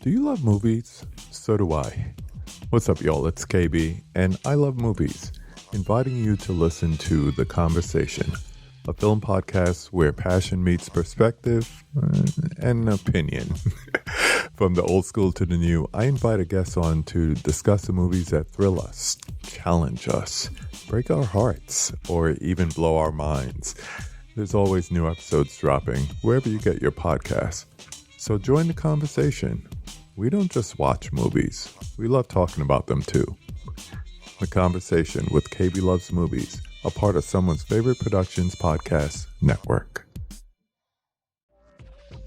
Do you love movies? So do I. What's up, y'all? It's KB, and I love movies, inviting you to listen to The Conversation, a film podcast where passion meets perspective and opinion. From the old school to the new, I invite a guest on to discuss the movies that thrill us, challenge us, break our hearts, or even blow our minds. There's always new episodes dropping wherever you get your podcasts. So join the conversation. We don't just watch movies. We love talking about them too. The Conversation with KB Loves Movies, a part of Someone's Favorite Productions podcast network.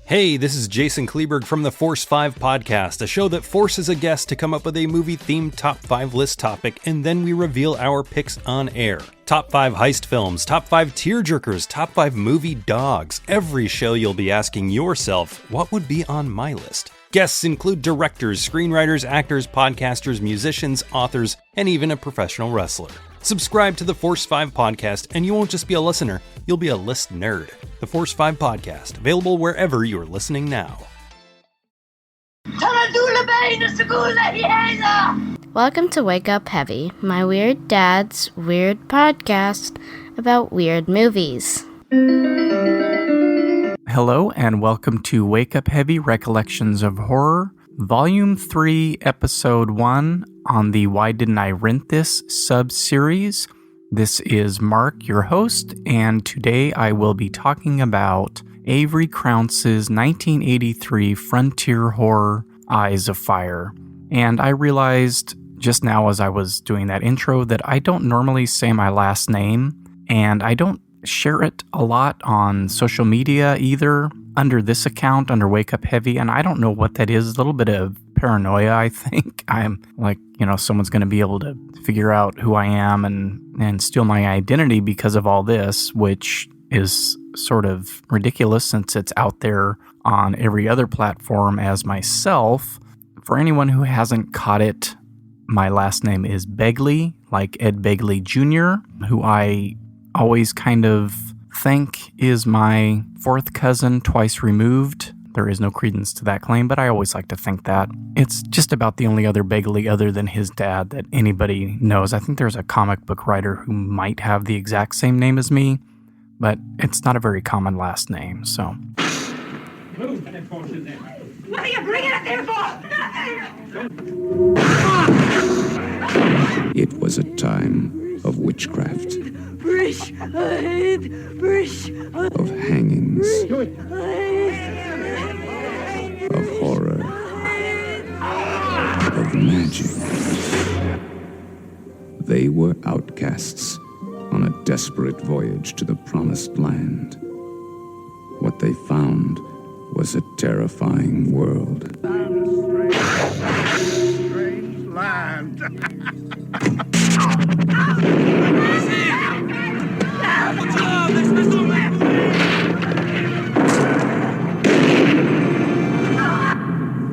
Hey, this is Jason Kleberg from the Force 5 podcast, a show that forces a guest to come up with a movie-themed top 5 list topic, and then we reveal our picks on air. Top 5 heist films, top 5 tearjerkers, top 5 movie dogs. Every show you'll be asking yourself, what would be on my list? Guests include directors, screenwriters, actors, podcasters, musicians, authors, and even a professional wrestler. Subscribe to the Force 5 podcast, and you won't just be a listener, you'll be a list nerd. The Force 5 podcast, available wherever you're listening now. Welcome to Wake Up Heavy, my weird dad's weird podcast about weird movies. Hello, and welcome to Wake Up Heavy Recollections of Horror, Volume 3, Episode 1 on the Why Didn't I Rent This sub-series. This is Mark, your host, and today I will be talking about Avery Crounse's 1983 frontier horror, Eyes of Fire. And I realized just now as I was doing that intro that I don't normally say my last name, and I don't share it a lot on social media either, under this account, under Wake Up Heavy, and I don't know what that is. A little bit of paranoia, I think. I'm like, someone's going to be able to figure out who I am and steal my identity because of all this, which is sort of ridiculous since it's out there on every other platform as myself. For anyone who hasn't caught it, my last name is Begley, like Ed Begley Jr., who I always kind of think is my fourth cousin twice removed. There is no credence to that claim, but I always like to think that. It's just about the only other Begley other than his dad that anybody knows. I think there's a comic book writer who might have the exact same name as me, but it's not a very common last name, so. What are you bringing it there for? It was a time of witchcraft, of hangings, of horror, of magic. They were outcasts on a desperate voyage to the promised land. What they found was a terrifying world. Strange land.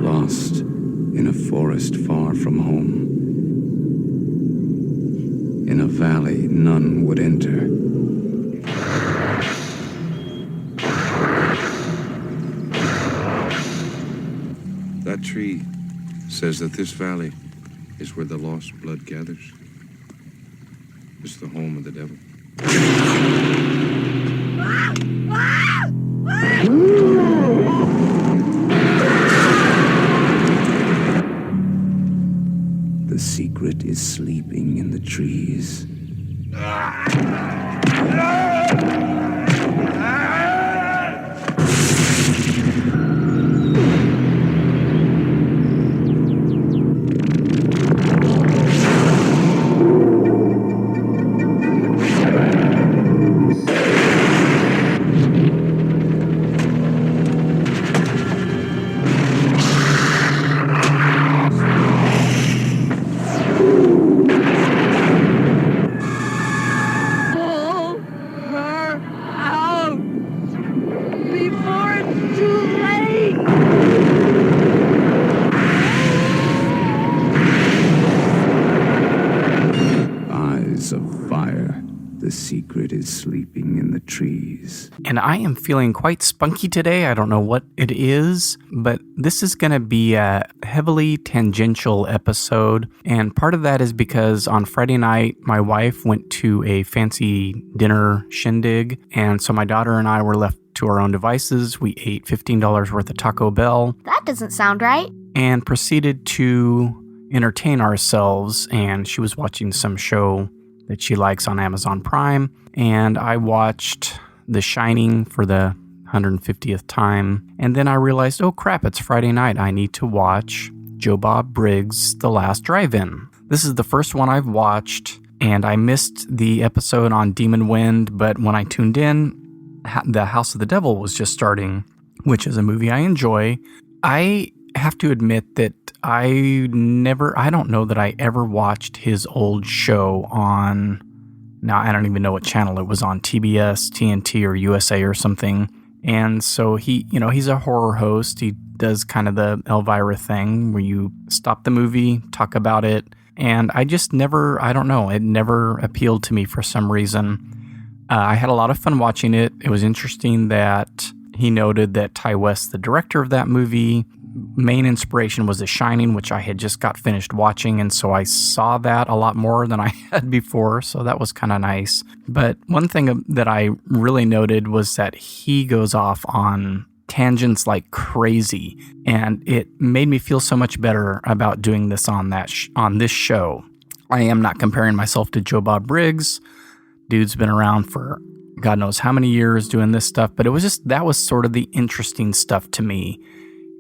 Lost in a forest far from home, in a valley none would enter. That tree says that this valley is where the lost blood gathers. It's the home of the devil. The secret is sleeping in the trees. secret is sleeping in the trees. And I am feeling quite spunky today. I don't know what it is, but this is going to be a heavily tangential episode. And part of that is because on Friday night, my wife went to a fancy dinner shindig. And so my daughter and I were left to our own devices. We ate $15 worth of Taco Bell. That doesn't sound right. And proceeded to entertain ourselves. And she was watching some show that she likes on Amazon Prime. And I watched The Shining for the 150th time. And then I realized, oh crap, it's Friday night. I need to watch Joe Bob Briggs' The Last Drive-In. This is the first one I've watched, and I missed the episode on Demon Wind, but when I tuned in, The House of the Devil was just starting, which is a movie I enjoy. I have to admit that I don't know that I ever watched his old show on, now I don't even know what channel it was on, TBS, TNT, or USA or something. And so he's a horror host. He does kind of the Elvira thing where you stop the movie, talk about it. And I just never, I don't know, it never appealed to me for some reason. I had a lot of fun watching it. It was interesting that he noted that Ty West, the director of that movie, main inspiration was The Shining, which I had just got finished watching, and so I saw that a lot more than I had before, so that was kind of nice. But one thing that I really noted was that he goes off on tangents like crazy, and it made me feel so much better about doing this on this show. I am not comparing myself to Joe Bob Briggs. Dude's been around for God knows how many years doing this stuff, but that was sort of the interesting stuff to me.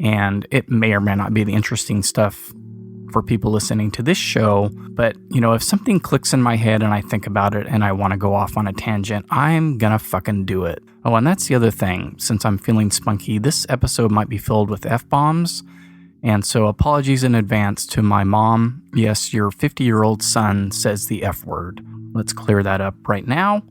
And it may or may not be the interesting stuff for people listening to this show. But, if something clicks in my head and I think about it and I want to go off on a tangent, I'm going to fucking do it. Oh, and that's the other thing. Since I'm feeling spunky, this episode might be filled with F-bombs. And so apologies in advance to my mom. Yes, your 50-year-old son says the F word. Let's clear that up right now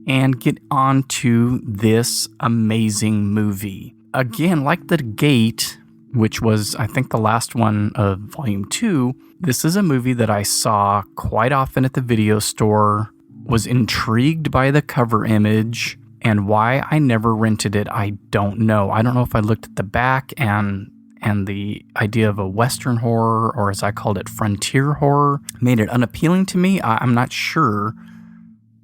and get on to this amazing movie. Again, like The Gate, which was, I think, the last one of Volume 2, this is a movie that I saw quite often at the video store, was intrigued by the cover image, and why I never rented it, I don't know. I don't know if I looked at the back and the idea of a Western horror, or as I called it, frontier horror, made it unappealing to me. I'm not sure.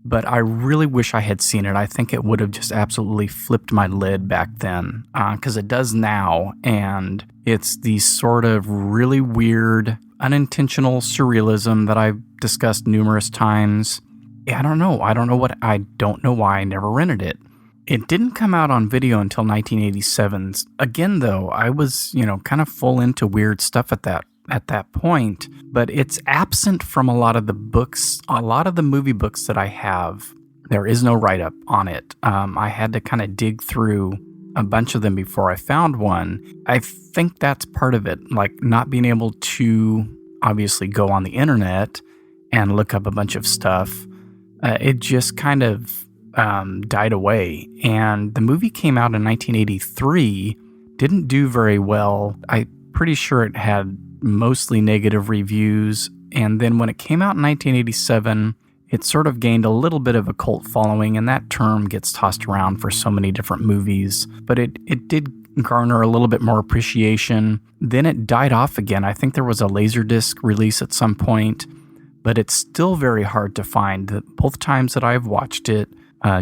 But I really wish I had seen it. I think it would have just absolutely flipped my lid back then, because it does now. And it's the sort of really weird, unintentional surrealism that I've discussed numerous times. I don't know why I never rented it. It didn't come out on video until 1987. Again, though, I was, kind of full into weird stuff at that point, but it's absent from a lot of the books, a lot of the movie books that I have. There is no write-up on it. I had to kind of dig through a bunch of them before I found one. I think that's part of it, like not being able to obviously go on the internet and look up a bunch of stuff. It just kind of died away. And the movie came out in 1983, didn't do very well. I'm pretty sure it had mostly negative reviews, and then when it came out in 1987, it sort of gained a little bit of a cult following, and that term gets tossed around for so many different movies, but it did garner a little bit more appreciation. Then it died off again. I think there was a Laserdisc release at some point, but it's still very hard to find. Both times that I've watched it,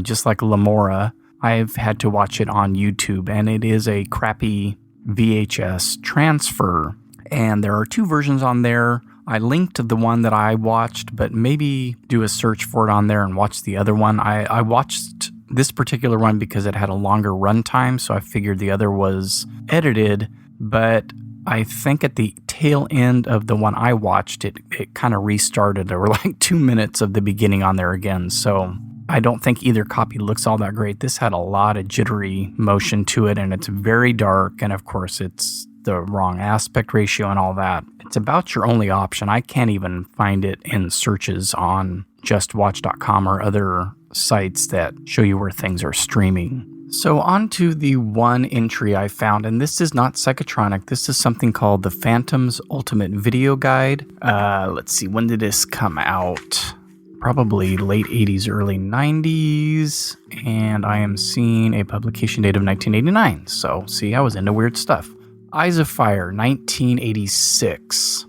just like Lamora, I've had to watch it on YouTube, and it is a crappy VHS transfer. And there are two versions on there. I linked the one that I watched, but maybe do a search for it on there and watch the other one. I watched this particular one because it had a longer runtime, so I figured the other was edited. But I think at the tail end of the one I watched, it kind of restarted. There were like 2 minutes of the beginning on there again. So I don't think either copy looks all that great. This had a lot of jittery motion to it, and it's very dark. And of course, it's the wrong aspect ratio and all that. It's about your only option. I can't even find it in searches on justwatch.com or other sites that show you where things are streaming. So on to the one entry I found, and this is not Psychotronic. This is something called The Phantom's Ultimate Video Guide. Let's see, when did this come out? probably late 80s, early 90s, and I am seeing a publication date of 1989. So, see, I was into weird stuff. Eyes of Fire, 1986.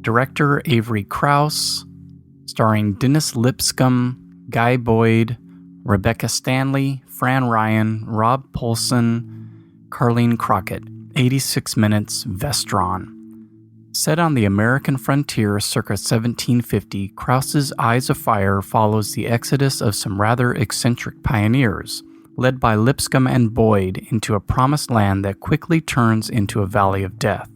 Director Avery Krauss, starring Dennis Lipscomb, Guy Boyd, Rebecca Stanley, Fran Ryan, Rob Paulson, Carlene Crockett. 86 minutes, Vestron. Set on the American frontier circa 1750, Krauss's Eyes of Fire follows the exodus of some rather eccentric pioneers, led by Lipscomb and Boyd into a promised land that quickly turns into a valley of death.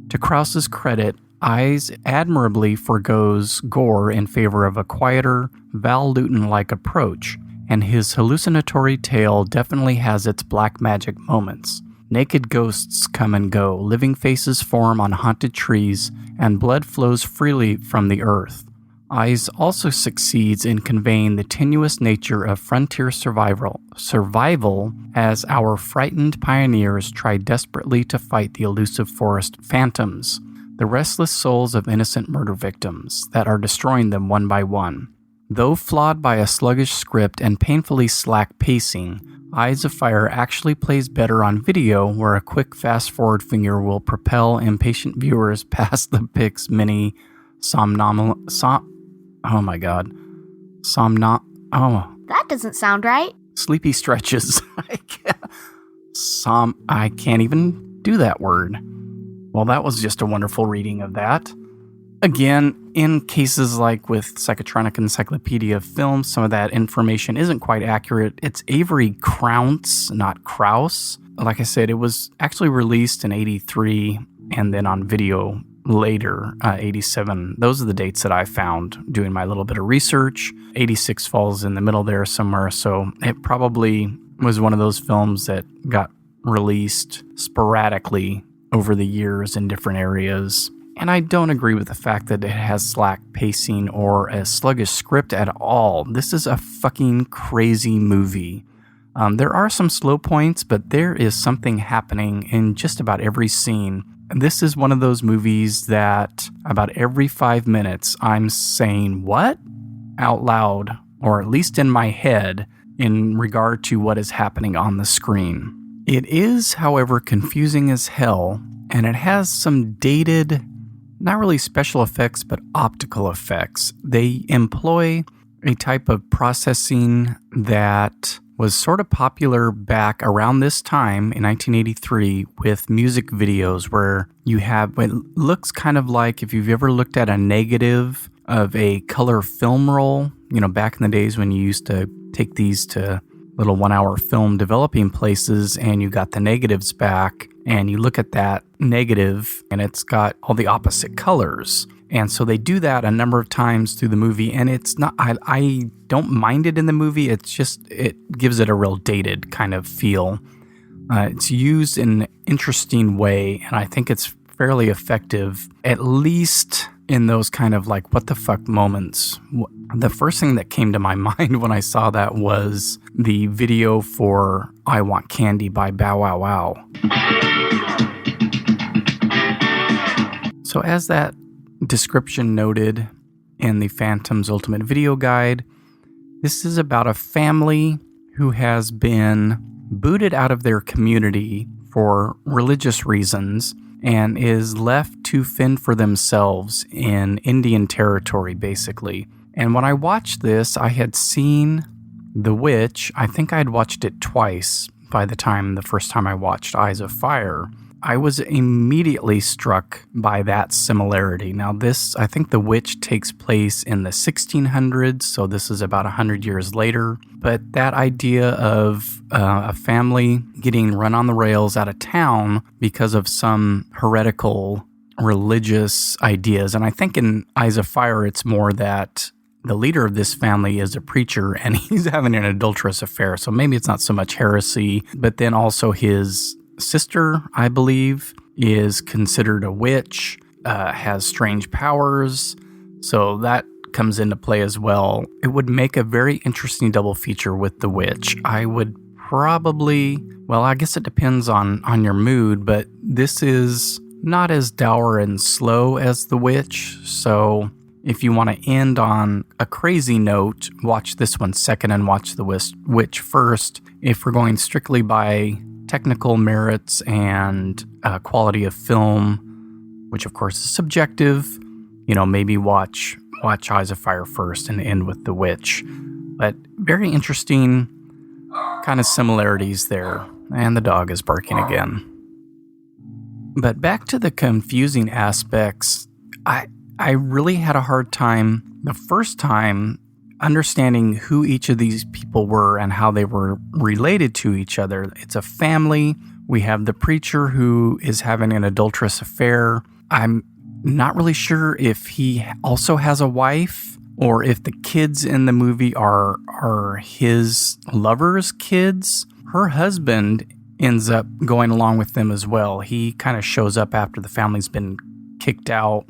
To Krauss's credit, Eyes admirably forgoes gore in favor of a quieter, Val Lewton-like approach, and his hallucinatory tale definitely has its black magic moments. Naked ghosts come and go, living faces form on haunted trees, and blood flows freely from the earth. Eyes also succeeds in conveying the tenuous nature of frontier survival as our frightened pioneers try desperately to fight the elusive forest phantoms, the restless souls of innocent murder victims that are destroying them one by one. Though flawed by a sluggish script and painfully slack pacing, Eyes of Fire actually plays better on video, where a quick fast-forward finger will propel impatient viewers past the Pix Mini That doesn't sound right. sleepy stretches. I can't even do that word. Well, that was just a wonderful reading of that. Again, in cases like with Psychotronic Encyclopedia of Film, some of that information isn't quite accurate. It's Avery Krauss, not Krauss. Like I said, it was actually released in 83 and then on video later, 87. Those are the dates that I found doing my little bit of research. 86 falls in the middle there somewhere, so it probably was one of those films that got released sporadically over the years in different areas. And I don't agree with the fact that it has slack pacing or a sluggish script at all. This is a fucking crazy movie. There are some slow points, but there is something happening in just about every scene. And this is one of those movies that about every 5 minutes I'm saying, "What?" out loud, or at least in my head, in regard to what is happening on the screen. It is, however, confusing as hell, and it has some dated, not really special effects, but optical effects. They employ a type of processing that was sort of popular back around this time in 1983 with music videos, where you have what looks kind of like if you've ever looked at a negative of a color film roll, back in the days when you used to take these to little 1-hour film developing places and you got the negatives back and you look at that negative and it's got all the opposite colors. And so they do that a number of times through the movie, and it's not, I don't mind it in the movie. It's just, it gives it a real dated kind of feel. It's used in an interesting way, and I think it's fairly effective, at least in those kind of like, what the fuck moments. The first thing that came to my mind when I saw that was the video for I Want Candy by Bow Wow Wow. So as that description noted in the Phantom's Ultimate Video Guide, this is about a family who has been booted out of their community for religious reasons and is left to fend for themselves in Indian territory, basically. And when I watched this, I had seen The Witch. I think I had watched it twice by the first time I watched Eyes of Fire. I was immediately struck by that similarity. Now this, I think The Witch takes place in the 1600s, so this is about 100 years later. But that idea of a family getting run on the rails out of town because of some heretical religious ideas. And I think in Eyes of Fire, it's more that the leader of this family is a preacher and he's having an adulterous affair. So maybe it's not so much heresy, but then also his sister, I believe, is considered a witch, has strange powers, so that comes into play as well. It would make a very interesting double feature with The Witch. I would probably, well, I guess it depends on your mood, but this is not as dour and slow as The Witch, so if you want to end on a crazy note, watch this one second and watch The Witch first. If we're going strictly by technical merits and quality of film, which of course is subjective, maybe watch Eyes of Fire first and end with The Witch. But very interesting kind of similarities there. And the dog is barking again. But back to the confusing aspects, I really had a hard time the first time understanding who each of these people were and how they were related to each other. It's a family. We have the preacher who is having an adulterous affair. I'm not really sure if he also has a wife or if the kids in the movie are his lover's kids. Her husband ends up going along with them as well. He kind of shows up after the family's been kicked out.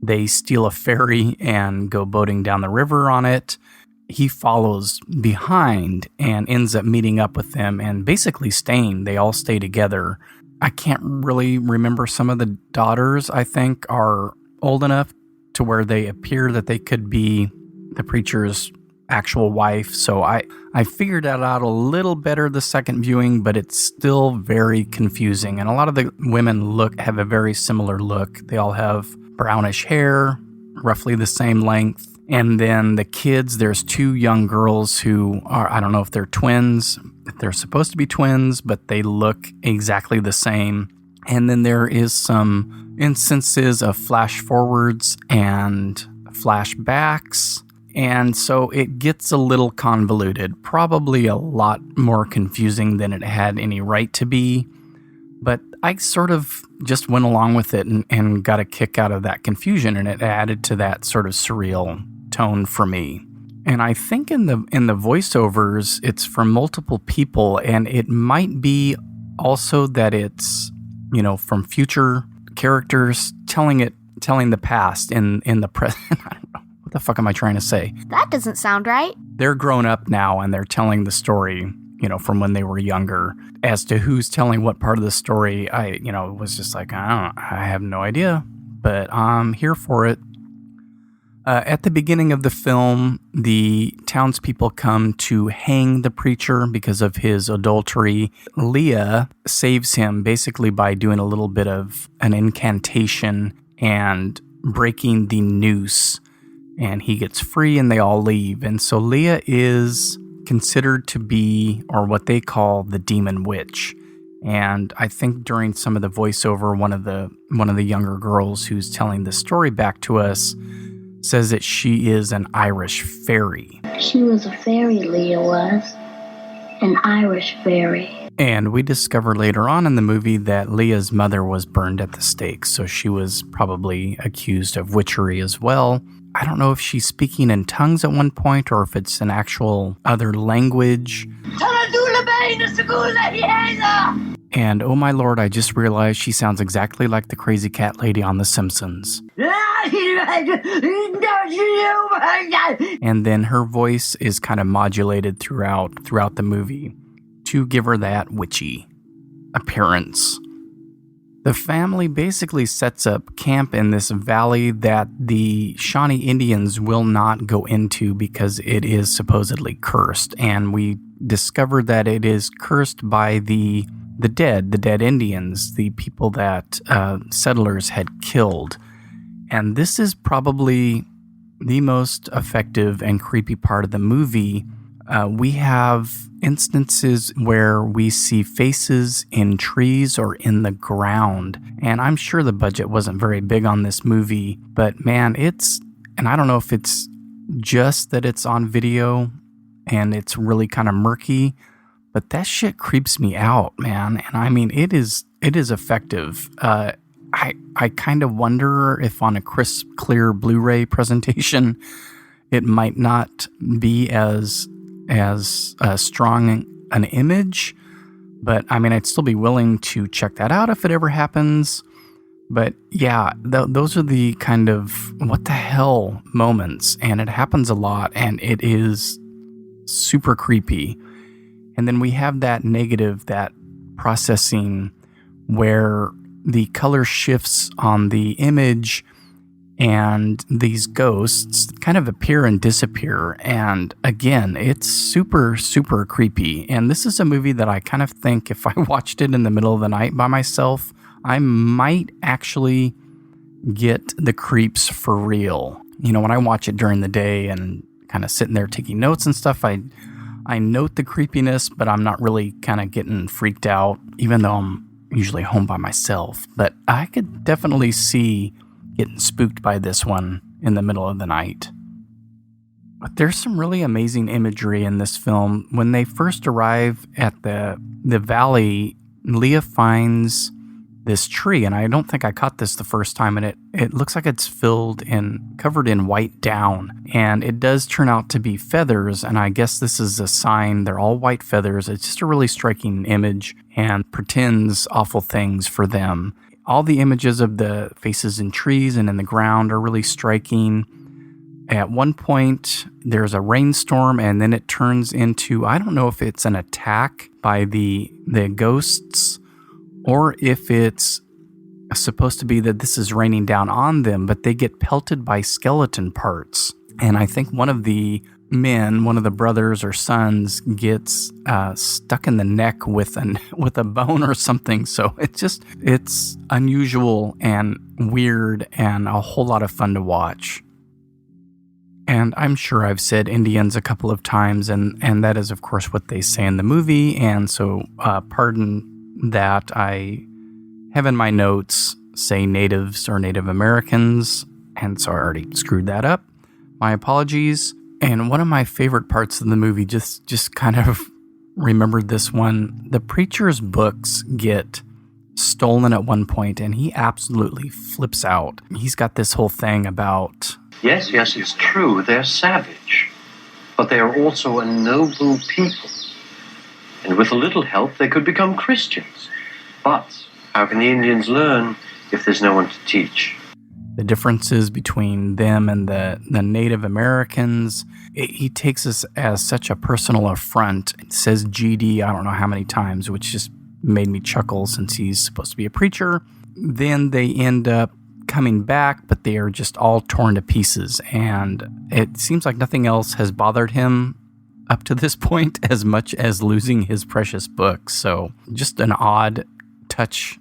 They steal a ferry and go boating down the river on it. He follows behind and ends up meeting up with them and basically staying. They all stay together. I can't really remember. Some of the daughters, I think, are old enough to where they appear that they could be the preacher's actual wife. So I figured that out a little better the second viewing, but it's still very confusing. And a lot of the women have a very similar look. They all have brownish hair, roughly the same length. And then the kids, there's two young girls who are, I don't know if they're twins, if they're supposed to be twins, but they look exactly the same. And then there is some instances of flash forwards and flashbacks. And so it gets a little convoluted, probably a lot more confusing than it had any right to be. But I sort of just went along with it and got a kick out of that confusion, and it added to that sort of surreal tone for me. And I think in the voiceovers, it's from multiple people, and it might be also that it's, from future characters telling the past in the present. I don't know. What the fuck am I trying to say? That doesn't sound right. They're grown up now and they're telling the story, from when they were younger. As to who's telling what part of the story, I was just like, I have no idea, but I'm here for it. At the beginning of the film, the townspeople come to hang the preacher because of his adultery. Leah saves him basically by doing a little bit of an incantation and breaking the noose, and he gets free and they all leave. And so Leah is considered to be, or what they call, the demon witch. And I think during some of the voiceover, one of the younger girls who's telling the story back to us says that she is an Irish fairy. She was a fairy, Leah was. An Irish fairy. And we discover later on in the movie that Leah's mother was burned at the stake, so she was probably accused of witchery as well. I don't know if she's speaking in tongues at one point or if it's an actual other language. And oh my lord, I just realized she sounds exactly like the crazy cat lady on The Simpsons. And then her voice is kind of modulated throughout the movie to give her that witchy appearance. The family basically sets up camp in this valley that the Shawnee Indians will not go into because it is supposedly cursed. And we discovered that it is cursed by the dead Indians, the people that settlers had killed. And this is probably the most effective and creepy part of the movie. We have instances where we see faces in trees or in the ground. And I'm sure the budget wasn't very big on this movie, but man, and I don't know if it's just that it's on video and it's really kind of murky, but that shit creeps me out, man. And I mean, it is effective. I kind of wonder if on a crisp, clear Blu-ray presentation, it might not be as strong an image, but I mean, I'd still be willing to check that out if it ever happens. But yeah, those are the kind of what the hell moments, and it happens a lot, and it is super creepy. And then we have that negative, that processing where the color shifts on the image and these ghosts kind of appear and disappear. And again, it's super, super creepy. And this is a movie that I kind of think if I watched it in the middle of the night by myself, I might actually get the creeps for real. You know, when I watch it during the day and kind of sitting there taking notes and stuff, I note the creepiness, but I'm not really kind of getting freaked out, even though I'm usually home by myself. But I could definitely see getting spooked by this one in the middle of the night. But there's some really amazing imagery in this film. When they first arrive at the valley, Leah finds this tree, and I don't think I caught this the first time, and it looks like it's covered in white down, and it does turn out to be feathers, and I guess this is a sign. They're all white feathers. It's just a really striking image and portends awful things for them. All the images of the faces in trees and in the ground are really striking. At one point, there's a rainstorm, and then it turns into, I don't know if it's an attack by the ghosts, or if it's supposed to be that this is raining down on them, but they get pelted by skeleton parts. And I think one of the men, one of the brothers or sons, gets stuck in the neck with a bone or something. So it's unusual and weird and a whole lot of fun to watch. And I'm sure I've said Indians a couple of times, and that is, of course, what they say in the movie. And so pardon that I have in my notes say natives or Native Americans, and so I already screwed that up. My apologies. And one of my favorite parts of the movie, just kind of remembered this one. The preacher's books get stolen at one point, and he absolutely flips out. He's got this whole thing about... Yes, it's true. They're savage, but they are also a noble people. And with a little help, they could become Christians. But how can the Indians learn if there's no one to teach? The differences between them and the Native Americans, he takes us as such a personal affront. It says GD, I don't know how many times, which just made me chuckle since he's supposed to be a preacher. Then they end up coming back, but they are just all torn to pieces. And it seems like nothing else has bothered him up to this point as much as losing his precious books. So just an odd touch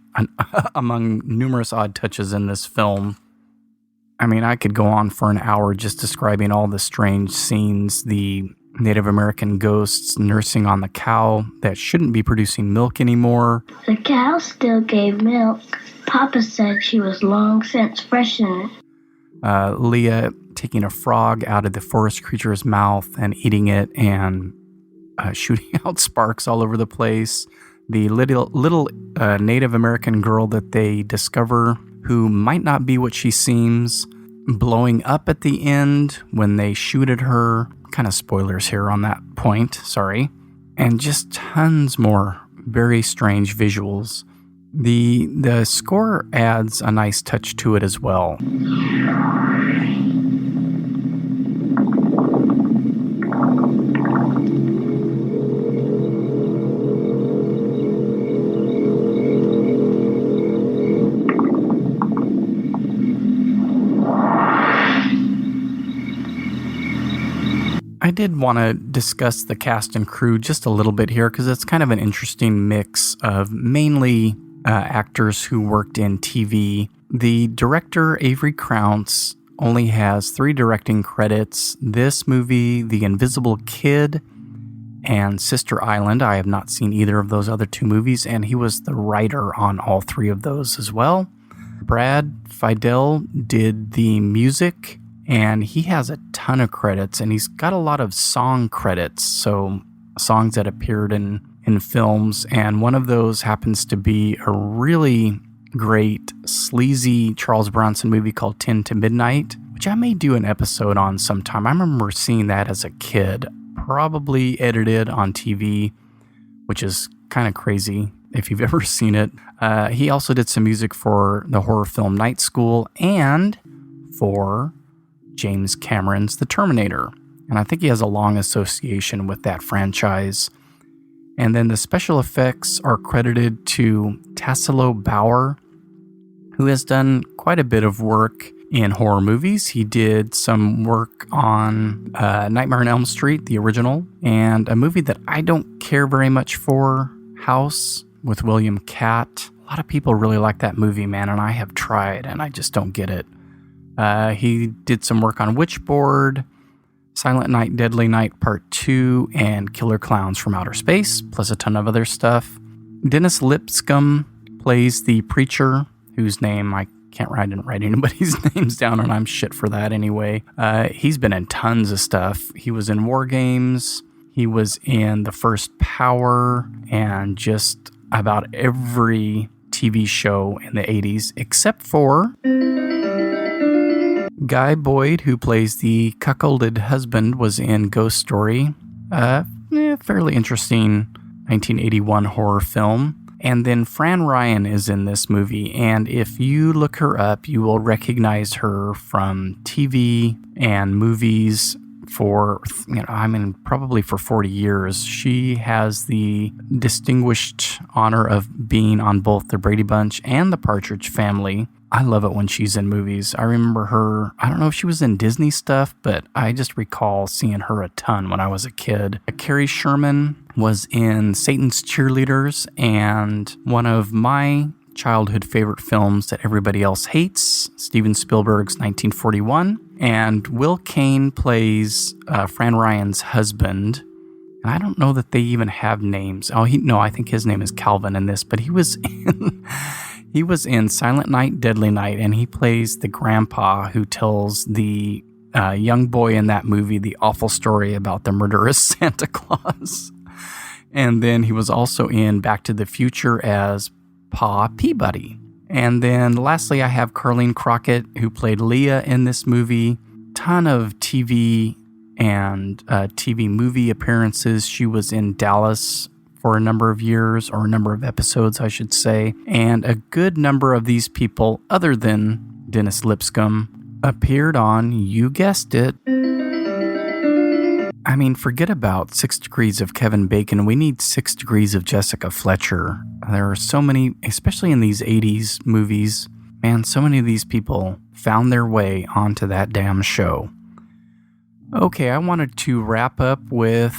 among numerous odd touches in this film. I mean, I could go on for an hour just describing all the strange scenes, the Native American ghosts nursing on the cow that shouldn't be producing milk anymore. The cow still gave milk. Papa said she was long since freshened. Leah taking a frog out of the forest creature's mouth and eating it and shooting out sparks all over the place. The little Native American girl that they discover, who might not be what she seems, blowing up at the end when they shoot at her. Kind of spoilers here on that point, sorry. And just tons more very strange visuals. The score adds a nice touch to it as well. I did want to discuss the cast and crew just a little bit here because it's kind of an interesting mix of mainly actors who worked in TV. The director, Avery Crounce, only has 3 directing credits. This movie, The Invisible Kid, and Sister Island. I have not seen either of those other 2 movies, and he was the writer on all 3 of those as well. Brad Fidel did the music, and he has a ton of credits, and he's got a lot of song credits, so songs that appeared in films, and one of those happens to be a really great, sleazy Charles Bronson movie called 10 to Midnight, which I may do an episode on sometime. I remember seeing that as a kid, probably edited on TV, which is kind of crazy if you've ever seen it. He also did some music for the horror film Night School and for James Cameron's The Terminator. And I think he has a long association with that franchise. And then the special effects are credited to Tassilo Bauer, who has done quite a bit of work in horror movies. He did some work on Nightmare on Elm Street, the original, and a movie that I don't care very much for, House, with William Catt. A lot of people really like that movie, man, and I have tried, and I just don't get it. He did some work on Witchboard, Silent Night, Deadly Night Part 2, and Killer Clowns from Outer Space, plus a ton of other stuff. Dennis Lipscomb plays the preacher, whose name I didn't write anybody's names down, and I'm shit for that anyway. He's been in tons of stuff. He was in War Games. He was in The First Power, and just about every TV show in the 80s, except for Guy Boyd, who plays the cuckolded husband, was in Ghost Story. Fairly interesting 1981 horror film. And then Fran Ryan is in this movie, and if you look her up, you will recognize her from TV and movies for, probably for 40 years. She has the distinguished honor of being on both The Brady Bunch and The Partridge Family. I love it when she's in movies. I remember her, I don't know if she was in Disney stuff, but I just recall seeing her a ton when I was a kid. Carrie Sherman was in Satan's Cheerleaders, and one of my childhood favorite films that everybody else hates, Steven Spielberg's 1941. And Will Kane plays Fran Ryan's husband. And I don't know that they even have names. I think his name is Calvin in this, but he was in... He was in Silent Night, Deadly Night, and he plays the grandpa who tells the young boy in that movie the awful story about the murderous Santa Claus. And then he was also in Back to the Future as Pa Peabody. And then lastly, I have Carlene Crockett, who played Leah in this movie. Ton of TV and TV movie appearances. She was in Dallas for a number of years, or a number of episodes, I should say. And a good number of these people, other than Dennis Lipscomb, appeared on, you guessed it, forget about 6 Degrees of Kevin Bacon. We need 6 Degrees of Jessica Fletcher. There are so many, especially in these 80s movies, man, so many of these people found their way onto that damn show. Okay, I wanted to wrap up with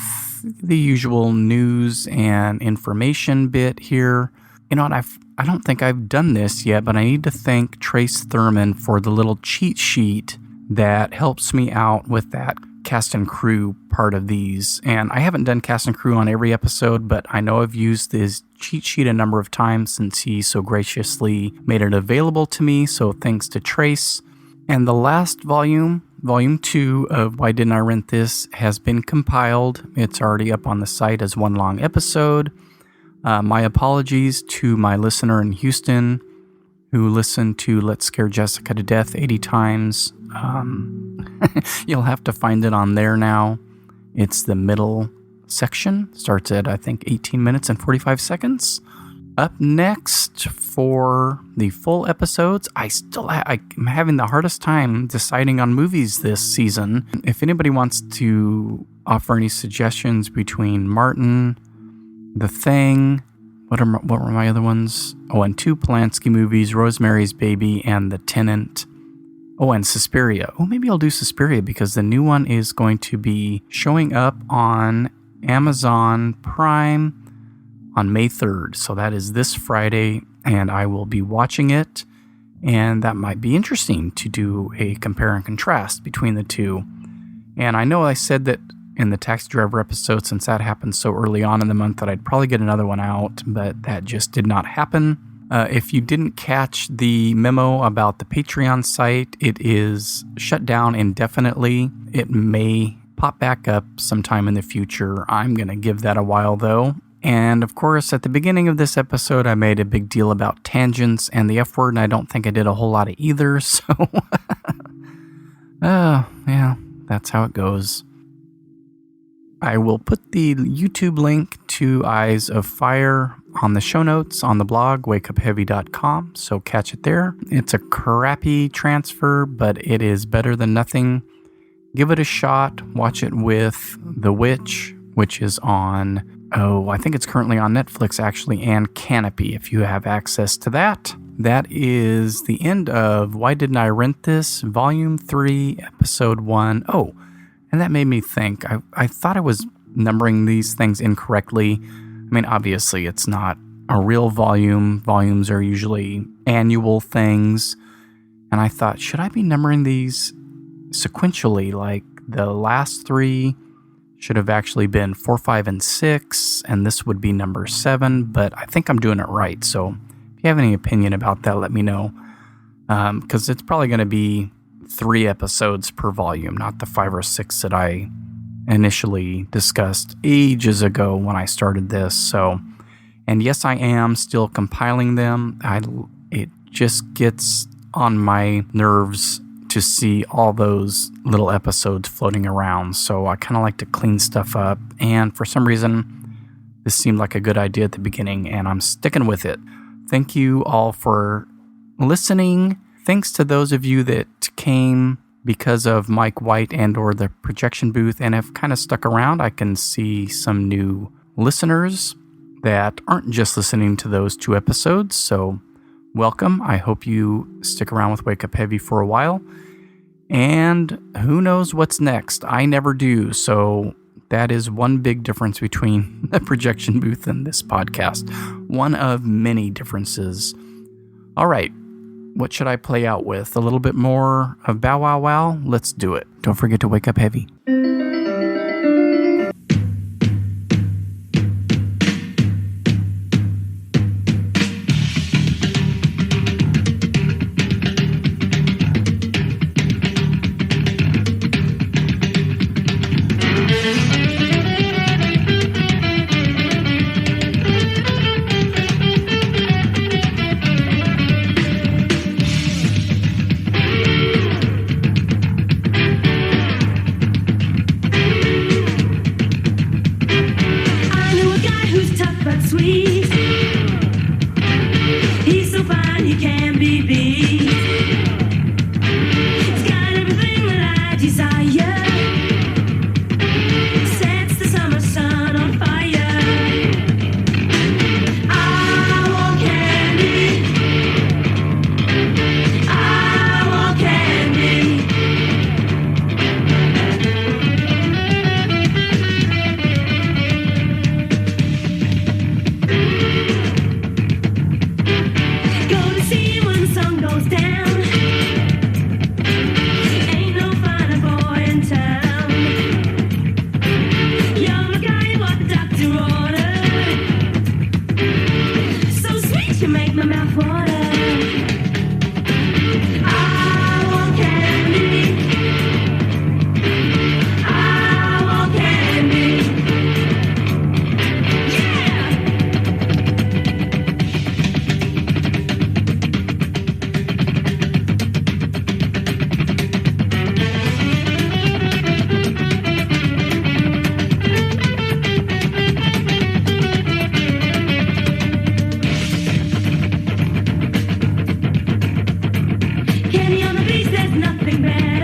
the usual news and information bit here. You know what, I don't think I've done this yet, but I need to thank Trace Thurman for the little cheat sheet that helps me out with that cast and crew part of these. And I haven't done cast and crew on every episode, but I know I've used this cheat sheet a number of times since he so graciously made it available to me, so thanks to Trace. And the last volume 2 of Why Didn't I Rent This has been compiled. It's already up on the site as one long episode. My apologies to my listener in Houston who listened to Let's Scare Jessica to Death 80 times. You'll have to find it on there now. It's the middle section. Starts at, I think, 18 minutes and 45 seconds. Up next for the full episodes, I'm having the hardest time deciding on movies this season. If anybody wants to offer any suggestions between Martin, The Thing, what were my other ones? Oh, and 2 Polanski movies, Rosemary's Baby and The Tenant. Oh, and Suspiria. Oh, maybe I'll do Suspiria because the new one is going to be showing up on Amazon Prime on May 3rd. So that is this Friday, and I will be watching it. And that might be interesting to do a compare and contrast between the two. And I know I said that in the Taxi Driver episode, since that happened so early on in the month, that I'd probably get another one out, but that just did not happen. If you didn't catch the memo about the Patreon site, it is shut down indefinitely. It may pop back up sometime in the future. I'm going to give that a while, though. And of course, at the beginning of this episode, I made a big deal about tangents and the F word, and I don't think I did a whole lot of either, so... yeah, that's how it goes. I will put the YouTube link to Eyes of Fire on the show notes on the blog, wakeupheavy.com, so catch it there. It's a crappy transfer, but it is better than nothing. Give it a shot. Watch it with The Witch, which is on... I think it's currently on Netflix, actually, and Canopy, if you have access to that. that is the end of Why Didn't I Rent This? Volume 3, Episode 1. Oh, and that made me think. I thought I was numbering these things incorrectly. I mean, obviously, it's not a real volume. Volumes are usually annual things. And I thought, should I be numbering these sequentially? Like the last 3 should have actually been 4, 5, and 6, and this would be number 7, but I think I'm doing it right. So if you have any opinion about that, let me know. Because it's probably going to be 3 episodes per volume, not the 5 or 6 that I initially discussed ages ago when I started this. So, and yes, I am still compiling them. It just gets on my nerves to see all those little episodes floating around. So I kind of like to clean stuff up. And for some reason, this seemed like a good idea at the beginning, and I'm sticking with it. Thank you all for listening. Thanks to those of you that came because of Mike White and or the projection booth and have kind of stuck around. I can see some new listeners that aren't just listening to those 2 episodes. So welcome. I hope you stick around with Wake Up Heavy for a while. And who knows what's next? I never do. So that is one big difference between the projection booth and this podcast. One of many differences. All right. What should I play out with? A little bit more of Bow Wow Wow? Let's do it. Don't forget to wake up heavy. Kenny on the beach, there's nothing bad.